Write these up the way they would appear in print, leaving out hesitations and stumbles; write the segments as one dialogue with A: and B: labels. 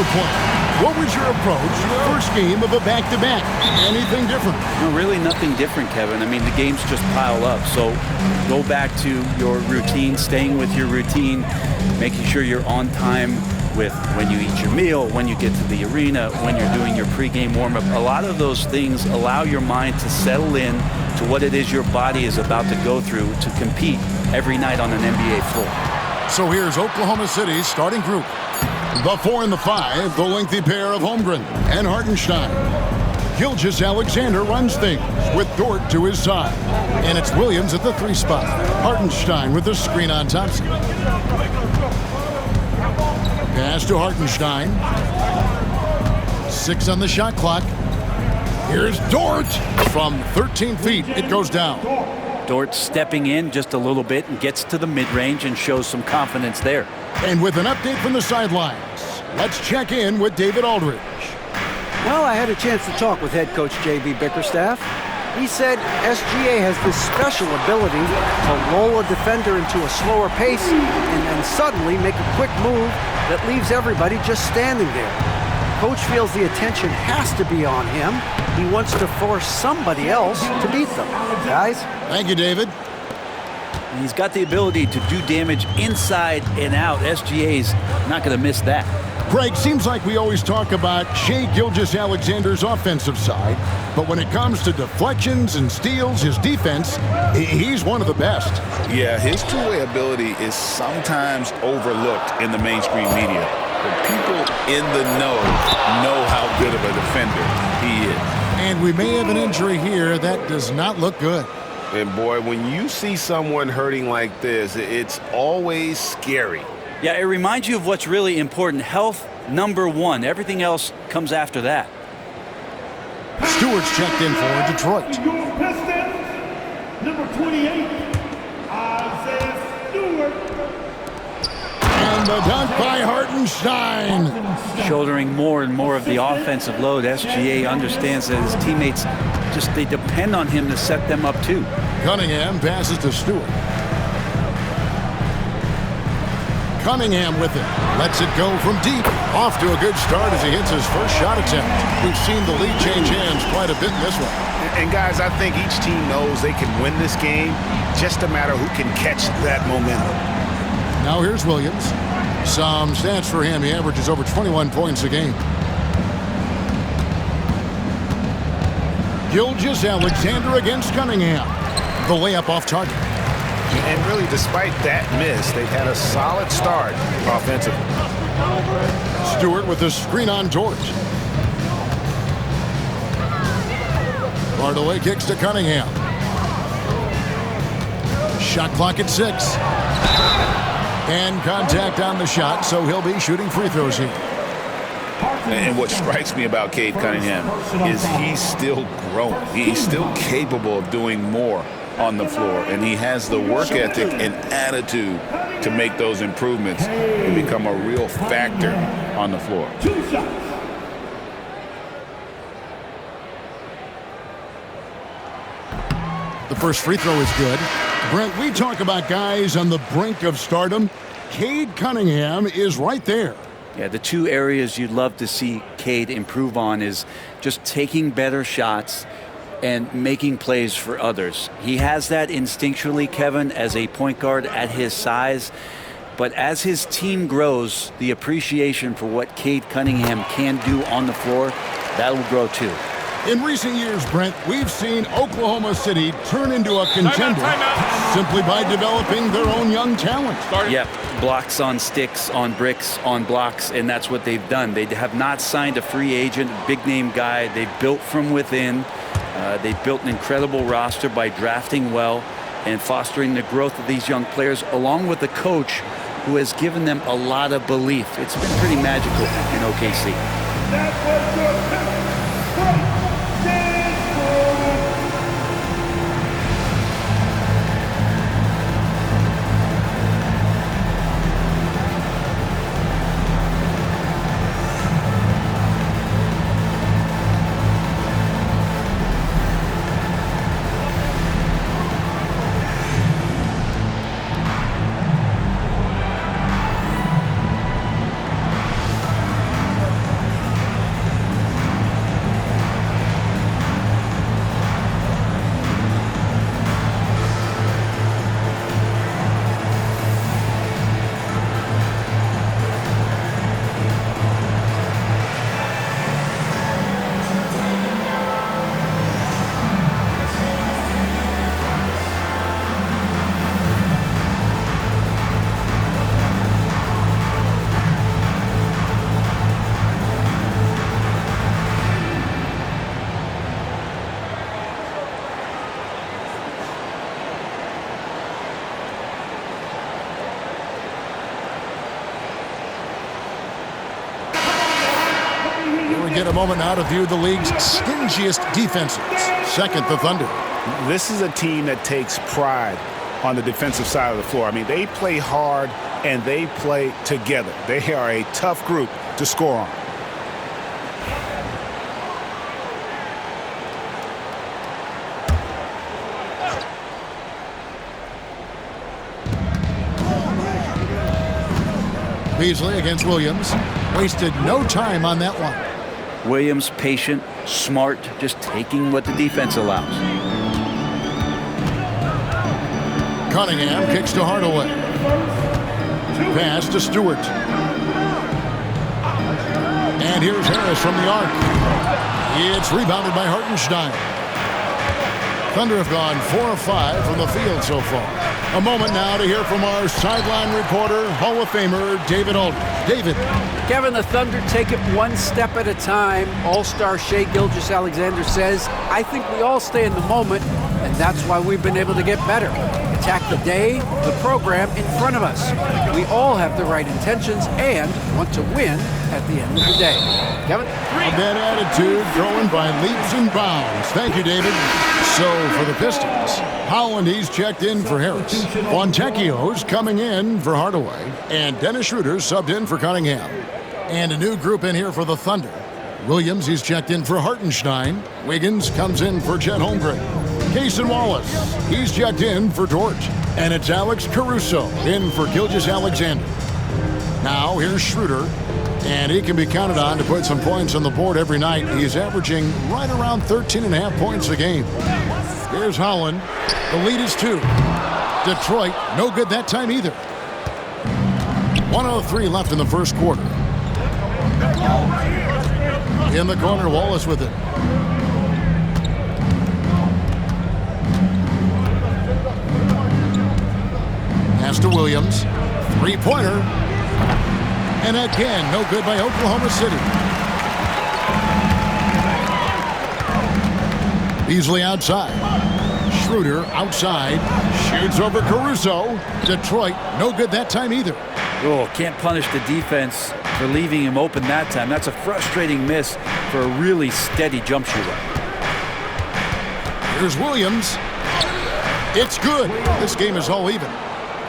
A: were playing, what was your approach to the first game of a back-to-back? Anything different?
B: No, really nothing different, Kevin. I mean, the games just pile up. So go back to your routine, staying with your routine, making sure you're on time with when you eat your meal, when you get to the arena, when you're doing your pregame warm-up. A lot of those things allow your mind to settle in to what it is your body is about to go through to compete every night on an NBA floor.
A: So here's Oklahoma City's starting group. The 4 and the 5, the lengthy pair of Holmgren and Hartenstein. Gilgeous-Alexander runs things with Dort to his side. And it's Williams at the 3 spot. Hartenstein with the screen on Thompson. Pass to Hartenstein. 6 on the shot clock. Here's Dort. From 13 feet, it goes down.
B: Dort stepping in just a little bit and gets to the mid-range and shows some confidence there.
A: And with an update from the sidelines, let's check in with David Aldridge.
C: Well, I had a chance to talk with head coach J.B. Bickerstaff. He said SGA has this special ability to lull a defender into a slower pace and then suddenly make a quick move that leaves everybody just standing there. Coach feels the attention has to be on him. He wants to force somebody else to beat them. Guys?
A: Thank you, David.
B: He's got the ability to do damage inside and out. SGA's not going to miss that.
A: Greg, seems like we always talk about Shai Gilgeous-Alexander's offensive side, but when it comes to deflections and steals, his defense, he's one of the best.
D: Yeah, his two-way ability is sometimes overlooked in the mainstream media. But people in the know how good of a defender he is.
A: And we may have an injury here that does not look good.
D: And boy, when you see someone hurting like this, it's always scary.
B: Yeah, it reminds you of what's really important. Health, number one. Everything else comes after that.
A: Stewart's checked in for Detroit.
E: Pistons, number 28, Isaiah Stewart.
A: And the dunk by Hartenstein.
B: Shouldering more and more of the offensive load. SGA understands that his teammates they depend on him to set them up too.
A: Cunningham passes to Stewart. Cunningham with it. Lets it go from deep. Off to a good start as he hits his first shot attempt. We've seen the lead change hands quite a bit in this one.
D: And guys, I think each team knows they can win this game. Just a matter who can catch that momentum.
A: Now here's Williams. Some stats for him. He averages over 21 points a game. Gilgeous-Alexander against Cunningham. The layup off target.
D: And really, despite that miss, they've had a solid start offensively.
A: Stewart with the screen on Dort. Hardaway kicks to Cunningham. Shot clock at 6. And contact on the shot, so he'll be shooting free throws here.
D: And what strikes me about Cade Cunningham is he's still growing. He's still capable of doing more on the floor, and he has the work ethic and attitude to make those improvements and become a real factor on the floor.
A: The first free throw is good. Brent, we talk about guys on the brink of stardom. Cade Cunningham is right there.
B: Yeah, the two areas you'd love to see Cade improve on is just taking better shots and making plays for others. He has that instinctually, Kevin, as a point guard at his size. But as his team grows, the appreciation for what Cade Cunningham can do on the floor, that'll grow too.
A: In recent years, Brent, we've seen Oklahoma City turn into a contender simply by developing their own young talent.
B: Yep, blocks on sticks, on bricks, on blocks, and that's what they've done. They have not signed a free agent, big-name guy. They've built from within. They've built an incredible roster by drafting well and fostering the growth of these young players, along with a coach who has given them a lot of belief. It's been pretty magical in OKC.
A: we get a moment now to view the league's stingiest defenses. Second, the Thunder.
D: This is a team that takes pride on the defensive side of the floor. I mean, they play hard and they play together. They are a tough group to score on.
A: Beasley against Williams. Wasted no time on that one.
B: Williams, patient, smart, just taking what the defense allows.
A: Cunningham kicks to Hardaway. Pass to Stewart. And here's Harris from the arc. It's rebounded by Hartenstein. Thunder have gone 4 of 5 from the field so far. A moment now to hear from our sideline reporter, Hall of Famer David Aldridge. David.
C: Kevin, the Thunder take it one step at a time. All-star Shai Gilgeous-Alexander says, I think we all stay in the moment, and that's why we've been able to get better. Attack the day, the program in front of us. We all have the right intentions and want to win at the end of the day. Kevin?
A: That attitude growing by leaps and bounds. Thank you, David. So for the Pistons, Holland, he's checked in for Harris. Fontecchio's coming in for Hardaway. And Dennis Schroeder's subbed in for Cunningham. And a new group in here for the Thunder. Williams, he's checked in for Hartenstein. Wiggins comes in for Chet Holmgren. Cason Wallace, he's checked in for Dort. And it's Alex Caruso in for Gilgeous-Alexander. Now here's Schroeder. And he can be counted on to put some points on the board every night. He's averaging right around 13.5 points a game. Here's Holland. The lead is 2. Detroit, no good that time either. 1:03 left in the first quarter. In the corner, Wallace with it. Pass to Williams. Three-pointer. And again, no good by Oklahoma City. Beasley outside. Schroeder outside. Shoots over Caruso. Detroit, no good that time either.
B: Oh, can't punish the defense for leaving him open that time. That's a frustrating miss for a really steady jump shooter.
A: Here's Williams. It's good. This game is all even.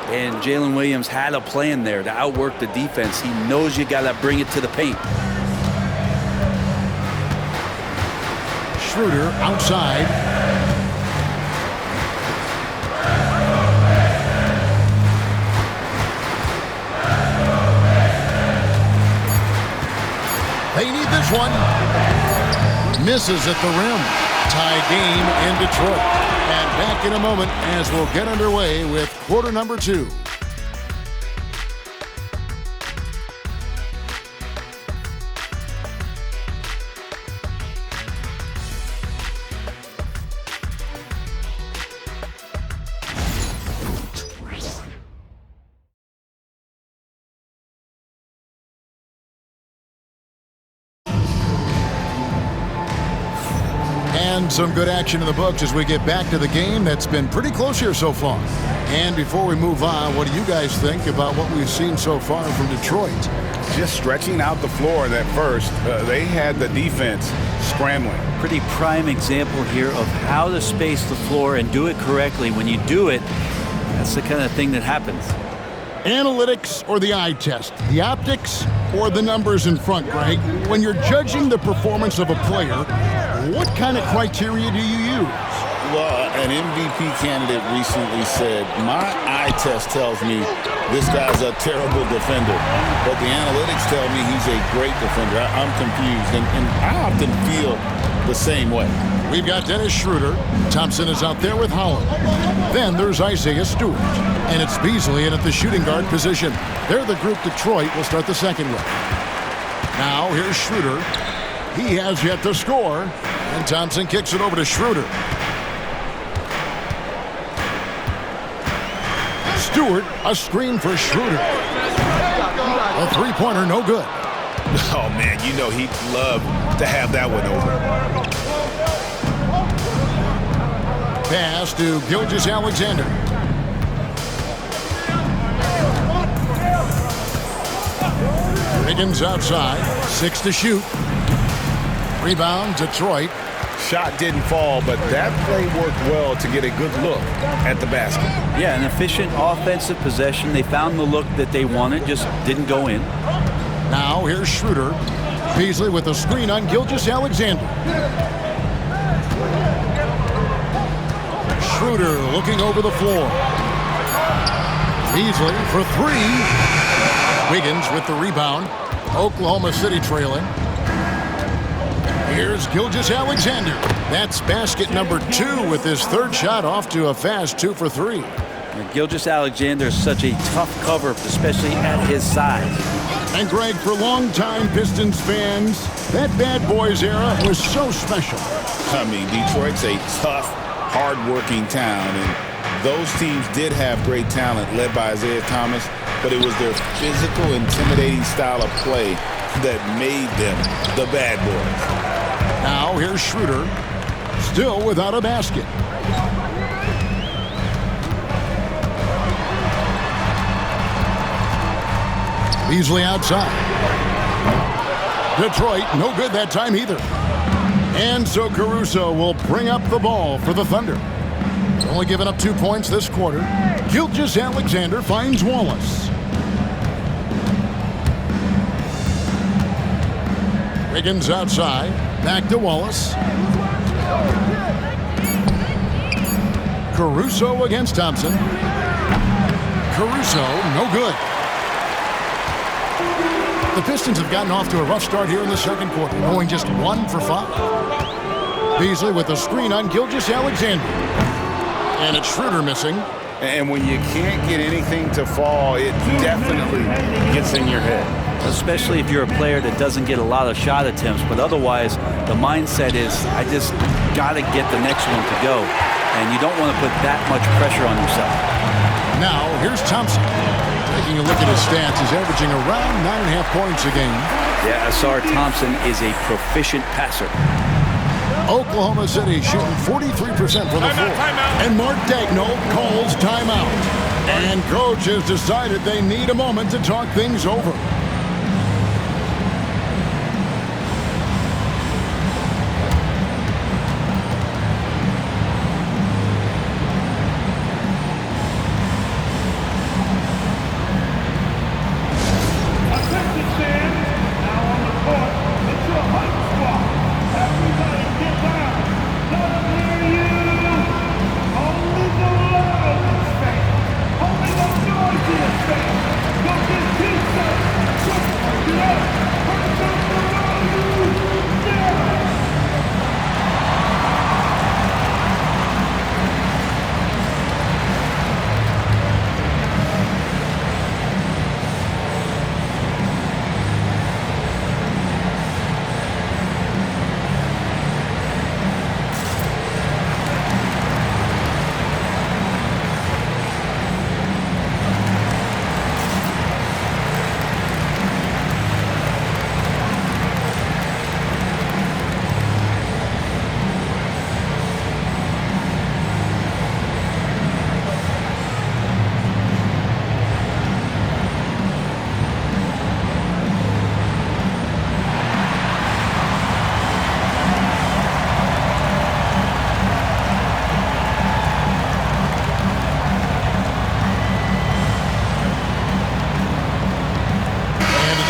B: And Jalen Williams had a plan there to outwork the defense. He knows you got to bring it to the paint.
A: Schroeder outside. They need this one. Misses at the rim. Tie game in Detroit. And back in a moment as we'll get underway with quarter number 2. And some good action in the books as we get back to the game that's been pretty close here so far. And before we move on, what do you guys think about what we've seen so far from Detroit?
D: Just stretching out the floor at first. They had the defense scrambling.
B: Pretty prime example here of how to space the floor and do it correctly. When you do it, that's the kind of thing that happens.
A: Analytics or the eye test? The optics or the numbers in front, Greg? When you're judging the performance of a player, what kind of criteria do you use?
D: Well, an MVP candidate recently said, my eye test tells me this guy's a terrible defender, but the analytics tell me he's a great defender. I'm confused, and I often feel the same way.
A: We've got Dennis Schroeder. Thompson is out there with Holland. Then there's Isaiah Stewart. And it's Beasley in at the shooting guard position. They're the group Detroit will start the second with. Now here's Schroeder. He has yet to score. And Thompson kicks it over to Schroeder. Stewart, a screen for Schroeder. A three-pointer, no good.
D: Oh, man, you know he'd love to have that one over.
A: Pass to Gilgeous-Alexander. Wiggins outside. 6 to shoot. Rebound, Detroit.
D: Shot didn't fall, but that play worked well to get a good look at the basket.
B: Yeah, an efficient offensive possession. They found the look that they wanted, just didn't go in.
A: Now here's Schroeder. Beasley with a screen on Gilgeous-Alexander. Schroeder looking over the floor. Beasley for three. Wiggins with the rebound. Oklahoma City trailing. Here's Gilgeous-Alexander. That's basket number 2 with his third shot off to a fast 2 for 3.
B: Gilgeous-Alexander is such a tough cover, especially at his size.
A: And Greg, for longtime Pistons fans, that Bad Boys era was so special.
D: I mean, Detroit's a tough, hard-working town, and those teams did have great talent led by Isaiah Thomas, but it was their physical, intimidating style of play that made them the Bad Boys.
A: Now here's Schroeder, still without a basket. Beasley outside. Detroit, no good that time either. And so Caruso will bring up the ball for the Thunder. Only giving up 2 points this quarter. Gilgeous-Alexander finds Wallace. Wiggins outside. Back to Wallace. Caruso against Thompson. Caruso, no good. The Pistons have gotten off to a rough start here in the second quarter, going just 1 for 5. Beasley with a screen on Gilgeous-Alexander. And it's Schroeder missing.
D: And when you can't get anything to fall, it definitely gets in your head.
B: Especially if you're a player that doesn't get a lot of shot attempts, but otherwise the mindset is, I just got to get the next one to go. And you don't want to put that much pressure on yourself.
A: Now, here's Thompson. Taking a look at his stats, he's averaging around 9.5 points a game.
B: Yeah, Asar Thompson is a proficient passer.
A: Oklahoma City shooting 43% from the floor. And Mark Daigneault calls timeout. And coach has decided they need a moment to talk things over.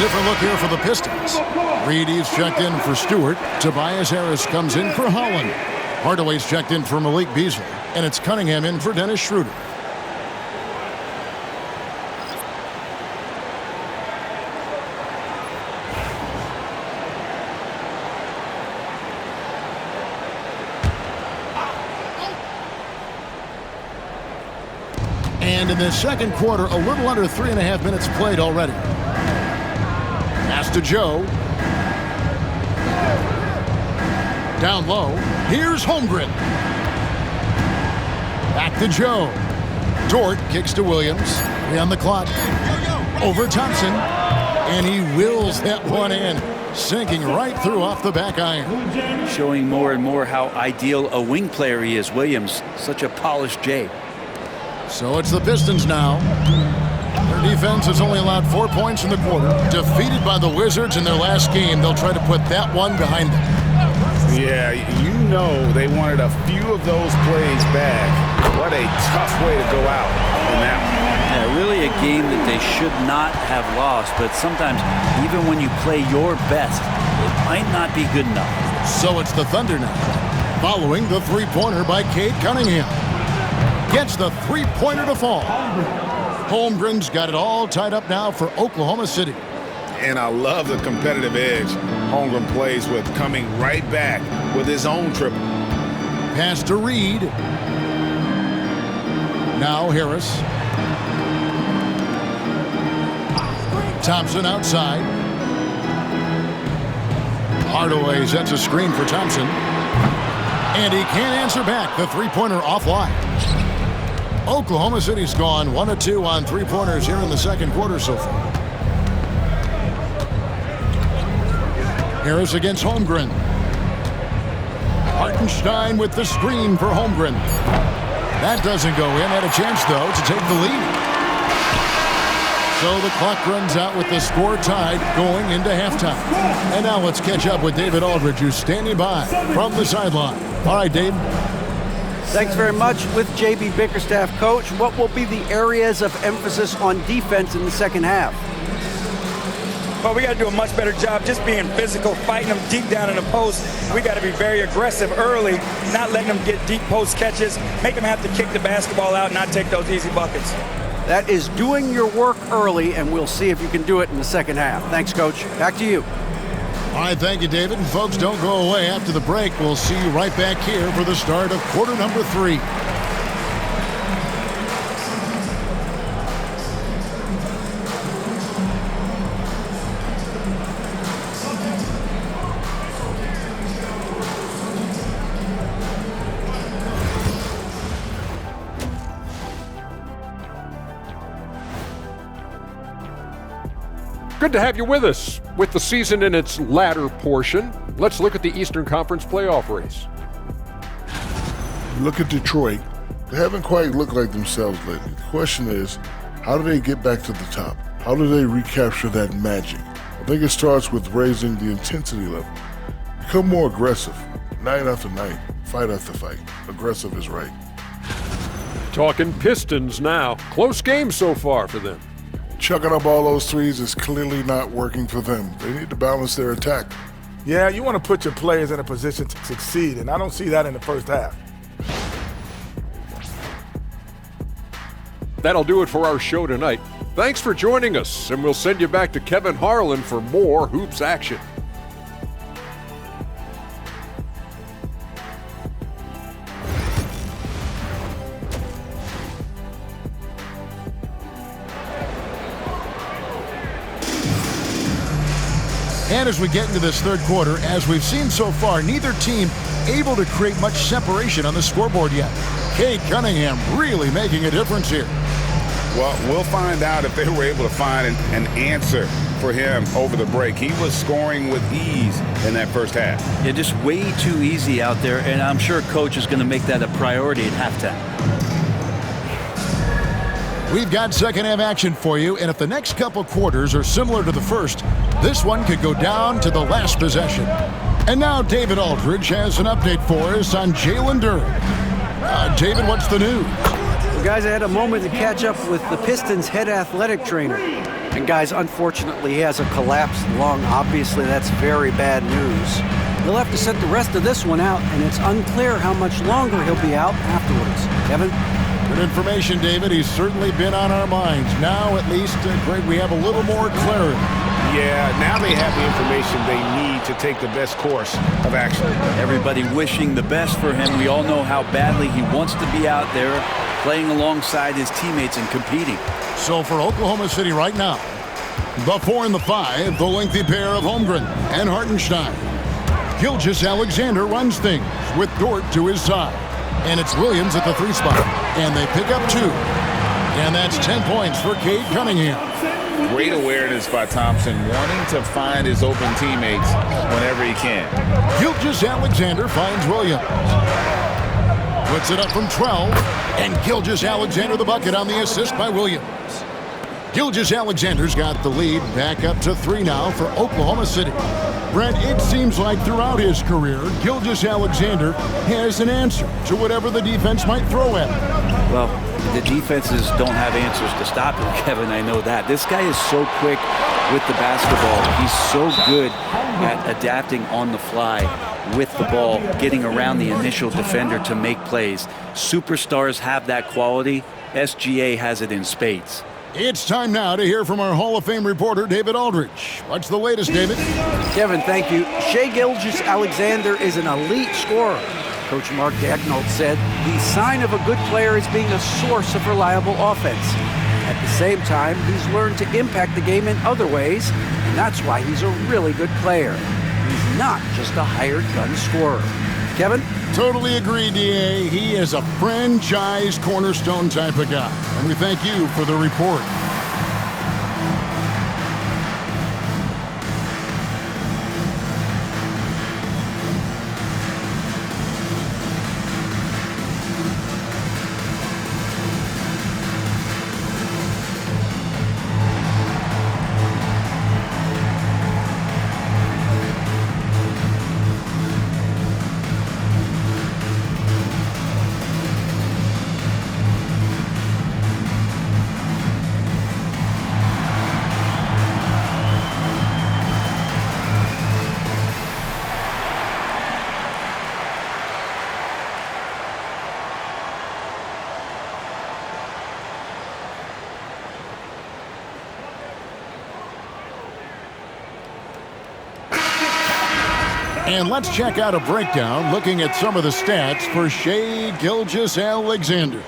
A: Different look here for the Pistons. Reedy's checked in for Stewart. Tobias Harris comes in for Holland. Hardaway's checked in for Malik Beasley. And it's Cunningham in for Dennis Schroeder. And in the second quarter, a little under 3.5 minutes played already. Pass to Joe. Down low. Here's Holmgren. Back to Joe. Dort kicks to Williams. 3 on the clock. Over Thompson. And he wills that one in. Sinking right through off the back iron.
B: Showing more and more how ideal a wing player he is, Williams. Such a polished J.
A: So it's the Pistons now. Their defense has only allowed 4 points in the quarter. Defeated by the Wizards in their last game, they'll try to put that one behind them.
D: Yeah, you know they wanted a few of those plays back. What a tough way to go out in that one.
B: Yeah, really a game that they should not have lost, but sometimes even when you play your best, it might not be good enough.
A: So it's the Thunder now, following the three-pointer by Cade Cunningham. Gets the three-pointer to fall. Holmgren's got it all tied up now for Oklahoma City.
D: And I love the competitive edge Holmgren plays with, coming right back with his own triple.
A: Pass to Reed. Now Harris. Thompson outside. Hardaway sets a screen for Thompson. And he can't answer back. The three-pointer offline. Oklahoma City's gone 1 of 2 on three-pointers here in the second quarter so far. Harris against Holmgren. Hartenstein with the screen for Holmgren. That doesn't go in. Had a chance, though, to take the lead. So the clock runs out with the score tied going into halftime. And now let's catch up with David Aldridge, who's standing by from the sideline. All right, Dave.
C: Thanks very much. With J.B. Bickerstaff, Coach, what will be the areas of emphasis on defense in the second half?
F: Well, we got to do a much better job just being physical, fighting them deep down in the post. We got to be very aggressive early, not letting them get deep post catches, make them have to kick the basketball out and not take those easy buckets.
C: That is doing your work early, and we'll see if you can do it in the second half. Thanks, Coach. Back to you.
A: All right, thank you, David. And folks, don't go away. After the break, we'll see you right back here for the start of quarter number 3.
G: Good to have you with us. With the season in its latter portion, let's look at the Eastern Conference playoff race.
H: Look at Detroit. They haven't quite looked like themselves lately. The question is, how do they get back to the top? How do they recapture that magic? I think it starts with raising the intensity level. Become more aggressive. Night after night, fight after fight. Aggressive is right.
G: Talking Pistons now. Close game so far for them.
H: Chucking up all those threes is clearly not working for them. They need to balance their attack.
I: Yeah, you want to put your players in a position to succeed, and I don't see that in the first half.
G: That'll do it for our show tonight. Thanks for joining us, and we'll send you back to Kevin Harlan for more hoops action.
A: And as we get into this third quarter, as we've seen so far, neither team able to create much separation on the scoreboard yet. Cade Cunningham really making a difference here.
D: Well, we'll find out if they were able to find an answer for him over the break. He was scoring with ease in that first half.
B: Yeah, just way too easy out there, and I'm sure Coach is going to make that a priority at halftime.
A: We've got second half action for you, and if the next couple quarters are similar to the first, this one could go down to the last possession. And now David Aldridge has an update for us on Jalen Duren. David, what's the news?
C: Well, guys, I had a moment to catch up with the Pistons' head athletic trainer. And guys, unfortunately, he has a collapsed lung. Obviously, that's very bad news. He'll have to sit the rest of this one out, and it's unclear how much longer he'll be out afterwards. Kevin?
A: Good information, David. He's certainly been on our minds. Now, at least, Greg, we have a little more clarity.
D: Yeah, now they have the information they need to take the best course of action.
B: Everybody wishing the best for him. We all know how badly he wants to be out there playing alongside his teammates and competing.
A: So for Oklahoma City right now, the 4 and the 5, the lengthy pair of Holmgren and Hartenstein. Gilgeous-Alexander runs things with Dort to his side. And it's Williams at the 3 spot. And they pick up 2. And that's 10 points for Cade Cunningham.
D: Great awareness by Thompson, wanting to find his open teammates whenever he can.
A: Gilgeous-Alexander finds Williams. Puts it up from 12. And Gilgeous-Alexander the bucket on the assist by Williams. Gilgeous-Alexander's got the lead back up to 3 now for Oklahoma City. Brent, it seems like throughout his career, Gilgeous-Alexander has an answer to whatever the defense might throw at him.
B: Well, the defenses don't have answers to stop him, Kevin. I know that. This guy is so quick with the basketball. He's so good at adapting on the fly with the ball, getting around the initial defender to make plays. Superstars have that quality. SGA has it in spades.
A: It's time now to hear from our Hall of Fame reporter, David Aldridge. What's the latest, David?
C: Kevin, thank you. Shai Gilgeous-Alexander is an elite scorer. Coach Mark Daigneault said the sign of a good player is being a source of reliable offense. At the same time, he's learned to impact the game in other ways, and that's why he's a really good player. He's not just a hired gun scorer. Kevin?
A: Totally agree, D.A. He is a franchise cornerstone type of guy. And we thank you for the report. And let's check out a breakdown looking at some of the stats for Shai Gilgeous-Alexander.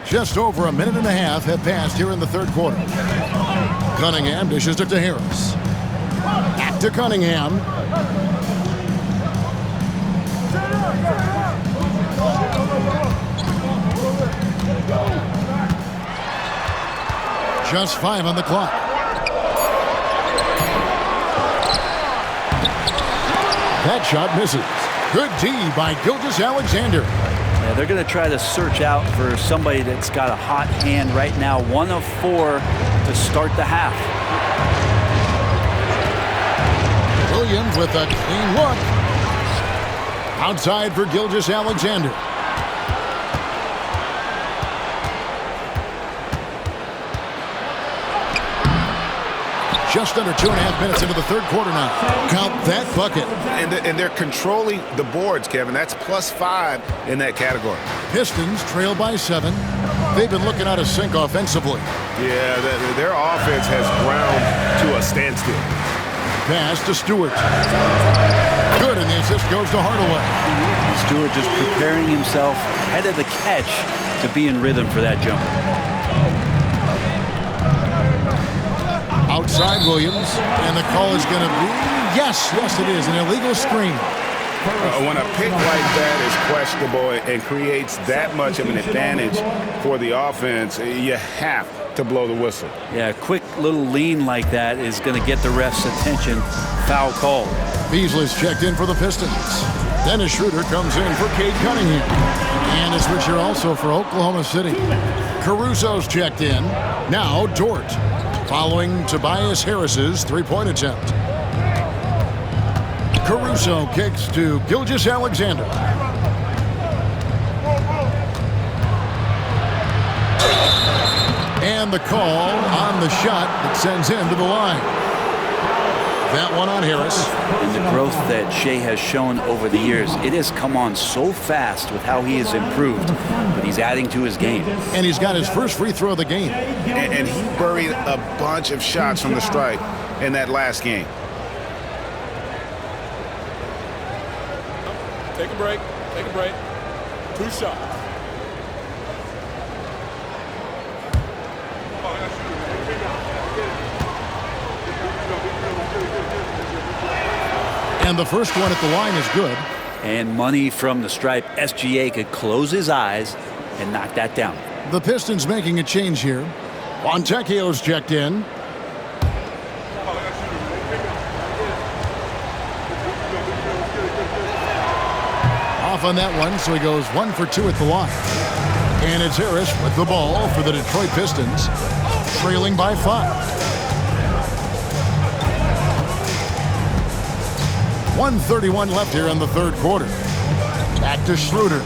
A: Just over a minute and a half have passed here in the third quarter. Cunningham dishes it to Harris. Back to Cunningham. Just 5 on the clock. That shot misses. Good D by Gilgeous-Alexander.
B: Yeah, they're going to try to search out for somebody that's got a hot hand right now. 1 of 4 to start the half.
A: Williams with a clean look. Outside for Gilgeous-Alexander. Just under 2.5 minutes into the third quarter now. Count that bucket.
D: And they're controlling the boards, Kevin. That's +5 in that category.
A: Pistons trail by 7. They've been looking out of sync offensively.
D: Yeah, their offense has ground to a standstill.
A: Pass to Stewart. Good, and the assist goes to Hardaway.
B: Stewart just preparing himself ahead of the catch to be in rhythm for that jump.
A: Outside Williams, and the call is going to be, yes, it is, an illegal screen.
D: When a pick like that is questionable and creates that much of an advantage for the offense, you have to blow the whistle.
B: Yeah, a quick little lean like that is going to get the ref's attention. Foul call.
A: Beasley's checked in for the Pistons. Dennis Schroeder comes in for Cade Cunningham. And a switcher also for Oklahoma City. Caruso's checked in. Now Dort, following Tobias Harris's three-point attempt. Caruso kicks to Gilgeous-Alexander. And the call on the shot that sends him to the line. That one on Harris.
B: And the growth that Shai has shown over the years, it has come on so fast with how he has improved, but he's adding to his game.
A: And he's got his first free throw of the game.
D: And he buried a bunch of shots from the stripe in that last game.
J: Take a break. Take a break. 2 shots.
A: And the first one at the line is good.
B: And money from the stripe. SGA could close his eyes and knock that down.
A: The Pistons making a change here. Fontecchio's checked in. on that one, so he goes 1 for 2 at the line. And it's Harris with the ball for the Detroit Pistons, trailing by 5. 1:31 left here in the third quarter. Back to Schroeder.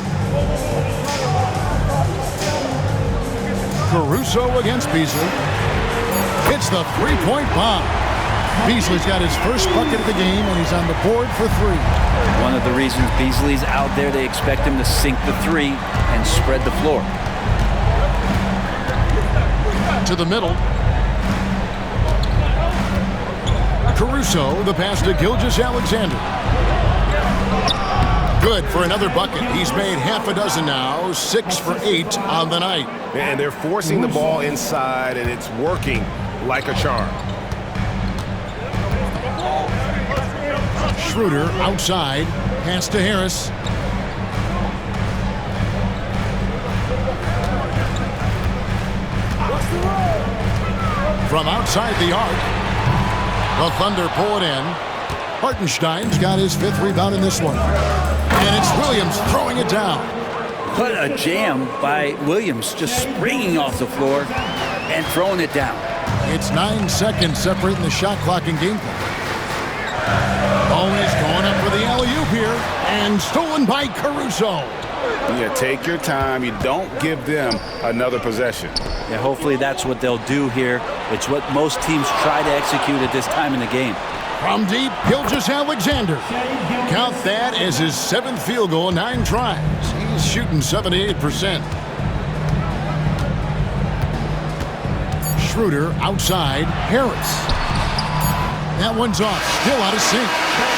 A: Caruso against Beasley. Hits the three-point bomb. Beasley's got his first bucket of the game, and he's on the board for 3.
B: One of the reasons Beasley's out there, they expect him to sink the 3 and spread the floor.
A: To the middle. Caruso, the pass to Gilgeous-Alexander. Good for another bucket. He's made half a dozen now, 6 for 8 on the night.
K: And they're forcing the ball inside, and it's working like a charm.
A: Schroeder outside, pass to Harris. From outside the arc, the Thunder pull it in. Hartenstein's got his 5th rebound in this one. And it's Williams throwing it down.
B: What a jam by Williams, just springing off the floor and throwing it down.
A: It's 9 seconds separating the shot clock and game clock. Ball is going up for the alley-oop here, and stolen by Caruso.
D: Yeah, take your time. You don't give them another possession.
B: Yeah, hopefully that's what they'll do here. It's what most teams try to execute at this time in the game.
A: From deep, Gilgeous-Alexander. Count that as his 7th field goal, 9 tries. He's shooting 78%. Schroeder outside, Harris. That one's off, still out of sync.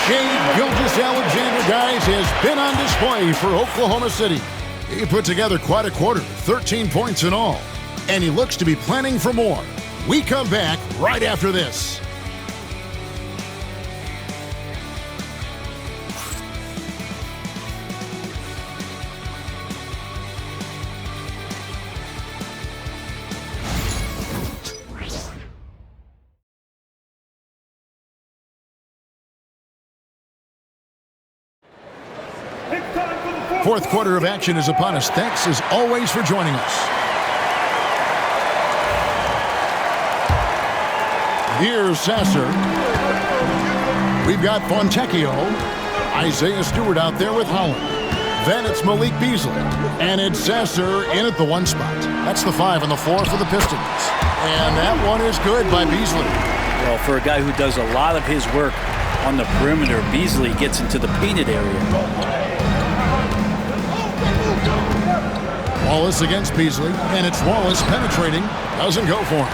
A: Shai Gilgeous-Alexander, guys, has been on display for Oklahoma City. He put together quite a quarter, 13 points in all. And he looks to be planning for more. We come back right after this. Fourth quarter of action is upon us. Thanks as always for joining us. Here's Sasser. We've got Fontecchio. Isaiah Stewart out there with Holland. Then it's Malik Beasley. And it's Sasser in at the 1 spot. That's the 5 on the floor for the Pistons. And that one is good by Beasley.
B: Well, for a guy who does a lot of his work on the perimeter, Beasley gets into the painted area.
A: Wallace against Beasley, and it's Wallace penetrating. Doesn't go for him.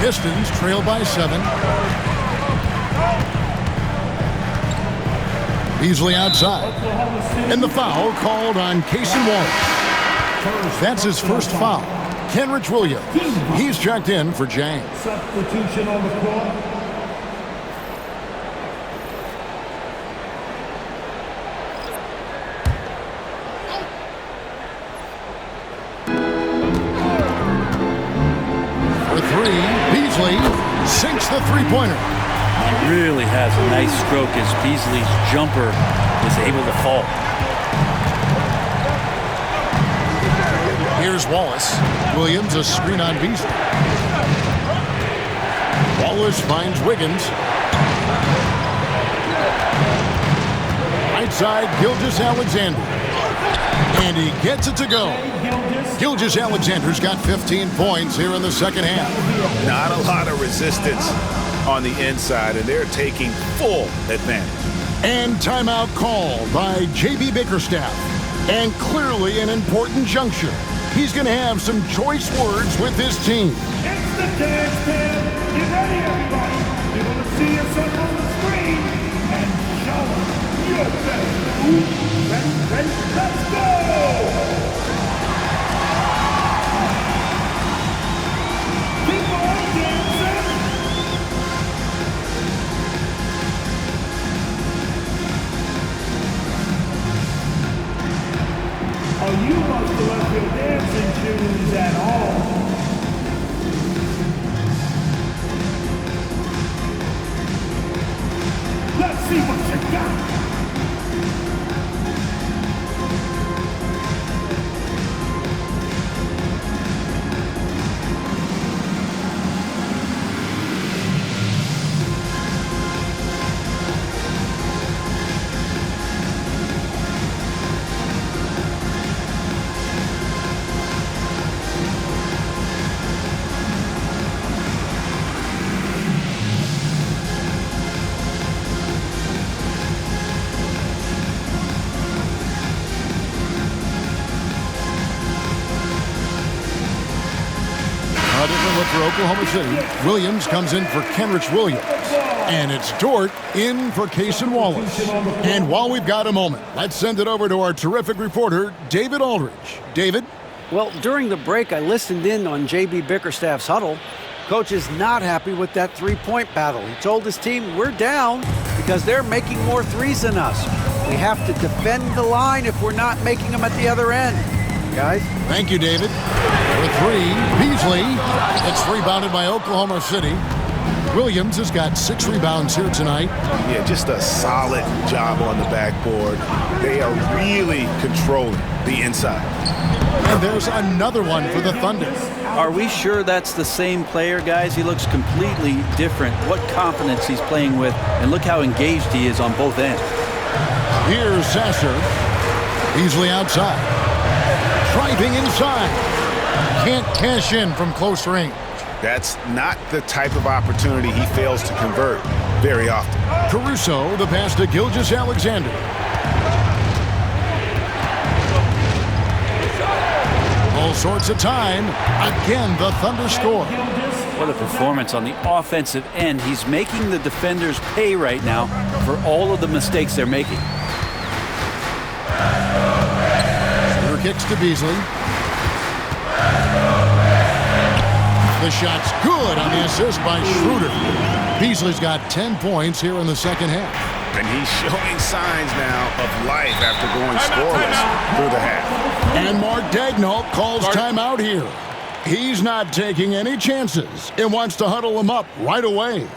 A: Pistons trail by 7. Beasley outside. And the foul called on Casey Wallace. That's his first foul. Kenrich Williams. He's checked in for Jang.
E: Substitution on the court.
A: Beasley sinks the three-pointer.
B: He really has a nice stroke as Beasley's jumper is able to fall.
A: Here's Wallace. Williams a screen on Beasley. Wallace finds Wiggins. Right side, Gilgeous-Alexander. And he gets it to go. Gilgeous-Alexander's got 15 points here in the second half.
D: Not a lot of resistance on the inside, and they're taking full advantage.
A: And timeout called by J.B. Bickerstaff. And clearly an important juncture. He's going to have some choice words with his team.
E: It's the dance band. Get ready, everybody. You're going to see us up on the screen and show us your best. Ready, let's go! Keep on dancing! Oh, you must have left your dancing shoes at home. Let's see what you got.
A: Oklahoma City, Williams comes in for Kenrich Williams. And it's Dort in for Cason Wallace. And while we've got a moment, let's send it over to our terrific reporter, David Aldridge. David?
C: Well, during the break, I listened in on J.B. Bickerstaff's huddle. Coach is not happy with that three-point battle. He told his team, we're down because they're making more threes than us. We have to defend the line if we're not making them at the other end. Guys?
A: Thank you, David. For three, Beasley. It's rebounded by Oklahoma City. Williams has got 6 rebounds here tonight.
K: Yeah, just a solid job on the backboard. They are really controlling the inside.
A: And there's another one for the Thunder.
B: Are we sure that's the same player, guys? He looks completely different. What confidence he's playing with, and look how engaged he is on both ends.
A: Here's Sasser. Beasley outside. Driving inside. Can't cash in from close range.
K: That's not the type of opportunity he fails to convert very often.
A: Caruso, the pass to Gilgeous-Alexander. All sorts of time. Again, the Thunder score.
B: What a performance on the offensive end. He's making the defenders pay right now for all of the mistakes they're making.
A: Shooter kicks to Beasley. The shot's good on the assist by Schroeder. Beasley's got 10 points here in the second half.
K: And he's showing signs now of life after going scoreless through the half.
A: And Mark Daigneault calls timeout here. He's not taking any chances and wants to huddle him up right away.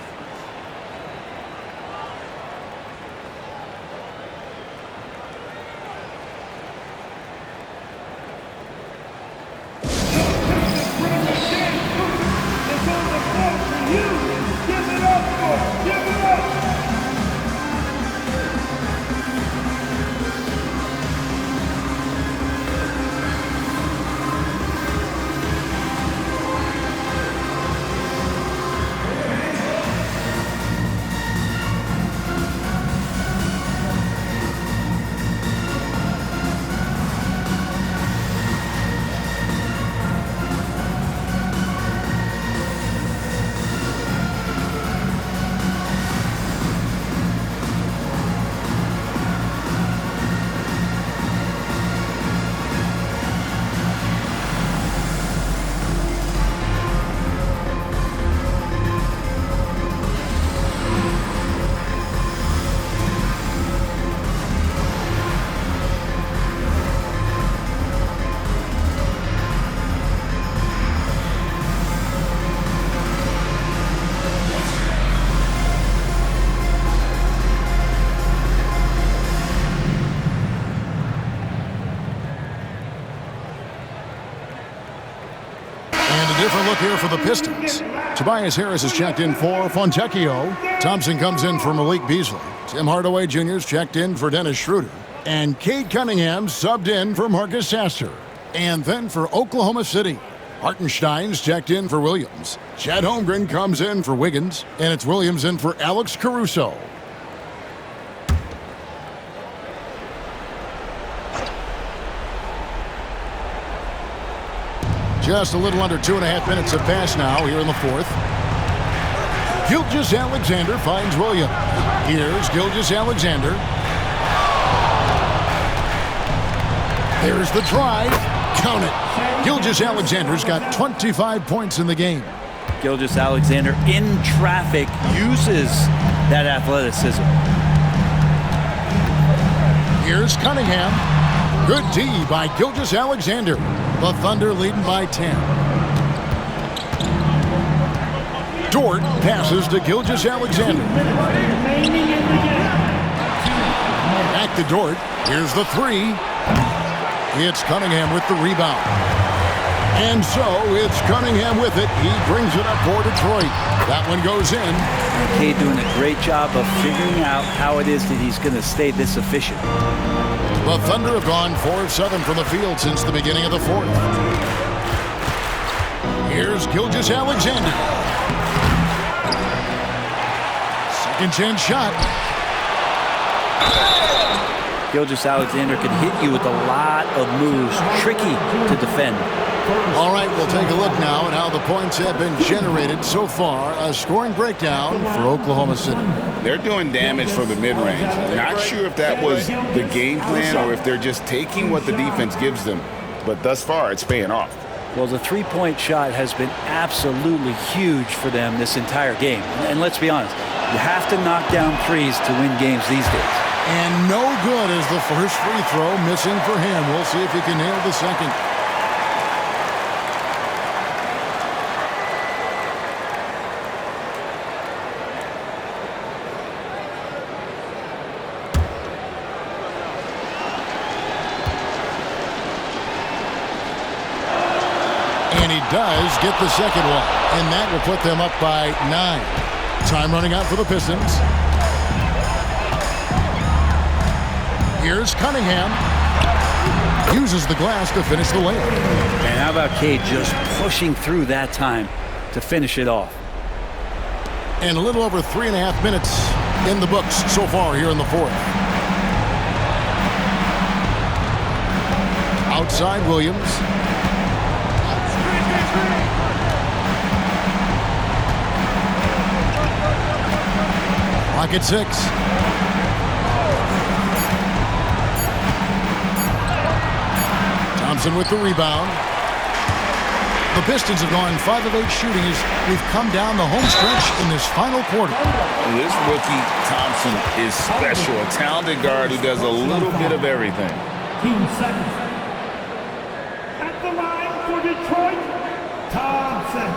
A: Different look here for the Pistons. Tobias Harris is checked in for Fontecchio. Thompson comes in for Malik Beasley. Tim Hardaway Jr. is checked in for Dennis Schroeder. And Cade Cunningham subbed in for Marcus Sasser. And then for Oklahoma City, Hartenstein's checked in for Williams. Chad Holmgren comes in for Wiggins. And it's Williams in for Alex Caruso. Just a little under 2.5 minutes have passed now here in the fourth. Gilgeous-Alexander finds Williams. Here's Gilgeous-Alexander. There's the drive. Count it. Gilgeous-Alexander's got 25 points in the game.
B: Gilgeous-Alexander in traffic uses that athleticism.
A: Here's Cunningham. Good D by Gilgeous-Alexander. The Thunder leading by 10. Dort passes to Gilgeous-Alexander. Back to Dort. Here's the three. It's Cunningham with the rebound. And so it's Cunningham with it. He brings it up for Detroit. That one goes in.
B: Cade doing a great job of figuring out how it is that he's going to stay this efficient.
A: The Thunder have gone 4 of 7 from the field since the beginning of the fourth. Here's Gilgeous-Alexander. Second chance shot.
B: Gilgeous-Alexander can hit you with a lot of moves. Tricky to defend.
A: All right, we'll take a look now at how the points have been generated so far. A scoring breakdown for Oklahoma City.
D: They're doing damage from the mid-range. Not sure if that was the game plan or if they're just taking what the defense gives them. But thus far, it's paying off.
B: Well, the three-point shot has been absolutely huge for them this entire game. And let's be honest, you have to knock down threes to win games these days.
A: And no good is the first free throw, missing for him. We'll see if he can nail the second. And he does get the second one, and that will put them up by 9. Time running out for the Pistons. Here's Cunningham. Uses the glass to finish the layup.
B: And how about Cade just pushing through that time to finish it off?
A: And a little over 3.5 minutes in the books so far here in the fourth. Outside Williams. Clock at 6. Thompson with the rebound. The Pistons have gone 5 of 8 shooting as we've come down the home stretch in this final quarter.
D: This rookie Thompson is special. A talented guard who does a little bit of everything.
E: 15 seconds. At the line for Detroit, Thompson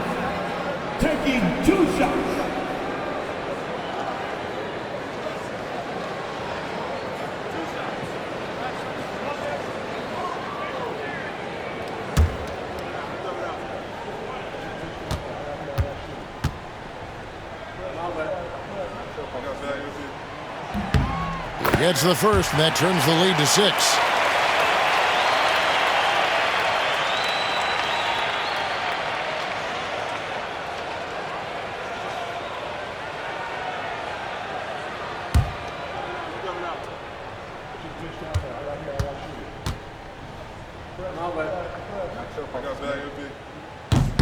E: taking 2 shots.
A: Gets the first, and that turns the lead to 6.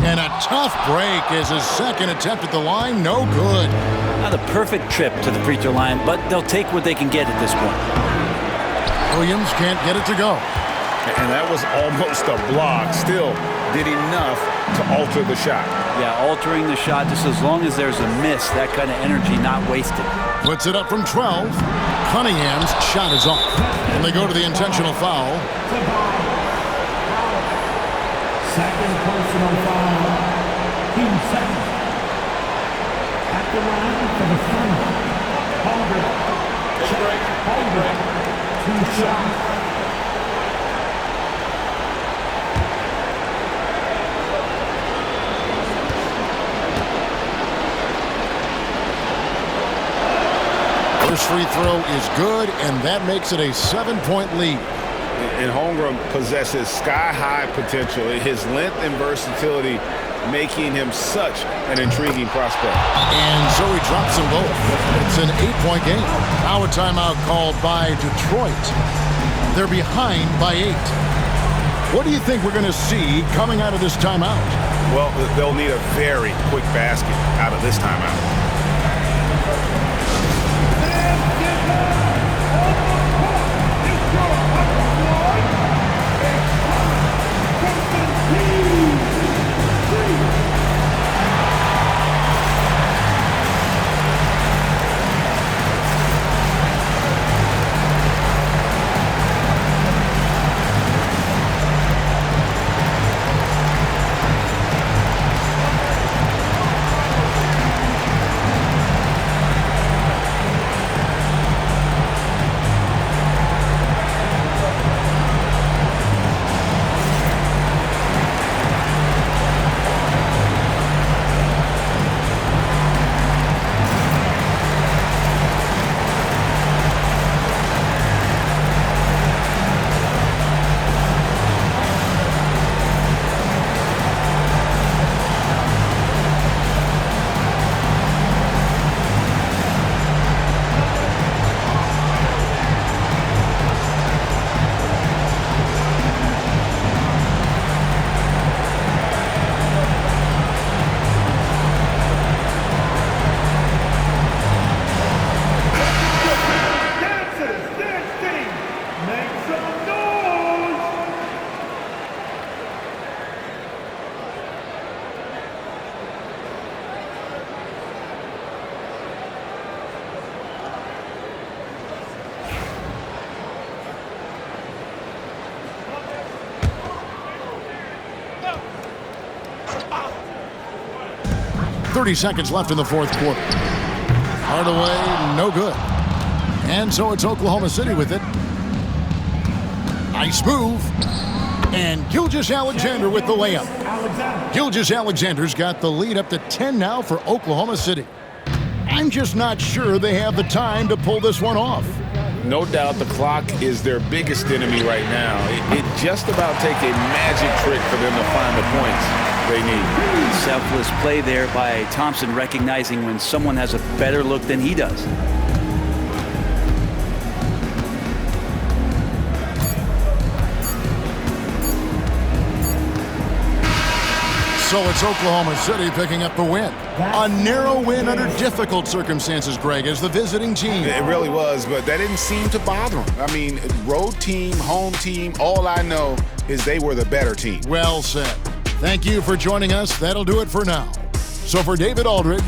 A: And a tough break is his second attempt at the line. No good.
B: Not a perfect trip to the free throw line, but they'll take what they can get at this point.
A: Williams can't get it to go.
D: And that was almost a block. Still did enough to alter the shot.
B: Yeah, altering the shot just as long as there's a miss, that kind of energy not wasted.
A: Puts it up from 12. Cunningham's shot is off. And they go to the intentional foul.
E: Second personal foul. 15 seconds. At the line for the final. Holmgren. 2 shots.
A: First free throw is good, and that makes it a 7-point lead.
D: And Holmgren possesses sky-high potential. His length and versatility making him such an intriguing prospect.
A: And so he drops them both. It's an 8-point game. Now a timeout called by Detroit. They're behind by 8. What do you think we're going to see coming out of this timeout?
K: Well, they'll need a very quick basket out of this timeout.
A: 30 seconds left in the fourth quarter. Hardaway, no good. And so it's Oklahoma City with it. Nice move. And Gilgeous-Alexander with the layup. Gilgeous-Alexander's got the lead up to 10 now for Oklahoma City. I'm just not sure they have the time to pull this one off.
D: No doubt the clock is their biggest enemy right now. It just about take a magic trick for them to find the points they need.
B: Selfless play there by Thompson, recognizing when someone has a better look than he does.
A: So it's Oklahoma City picking up the win. A narrow win under difficult circumstances, Greg, as the visiting team.
D: It really was, but that didn't seem to bother them. I mean, road team, home team, all I know is they were the better team.
A: Well said. Thank you for joining us. That'll do it for now. So for David Aldridge.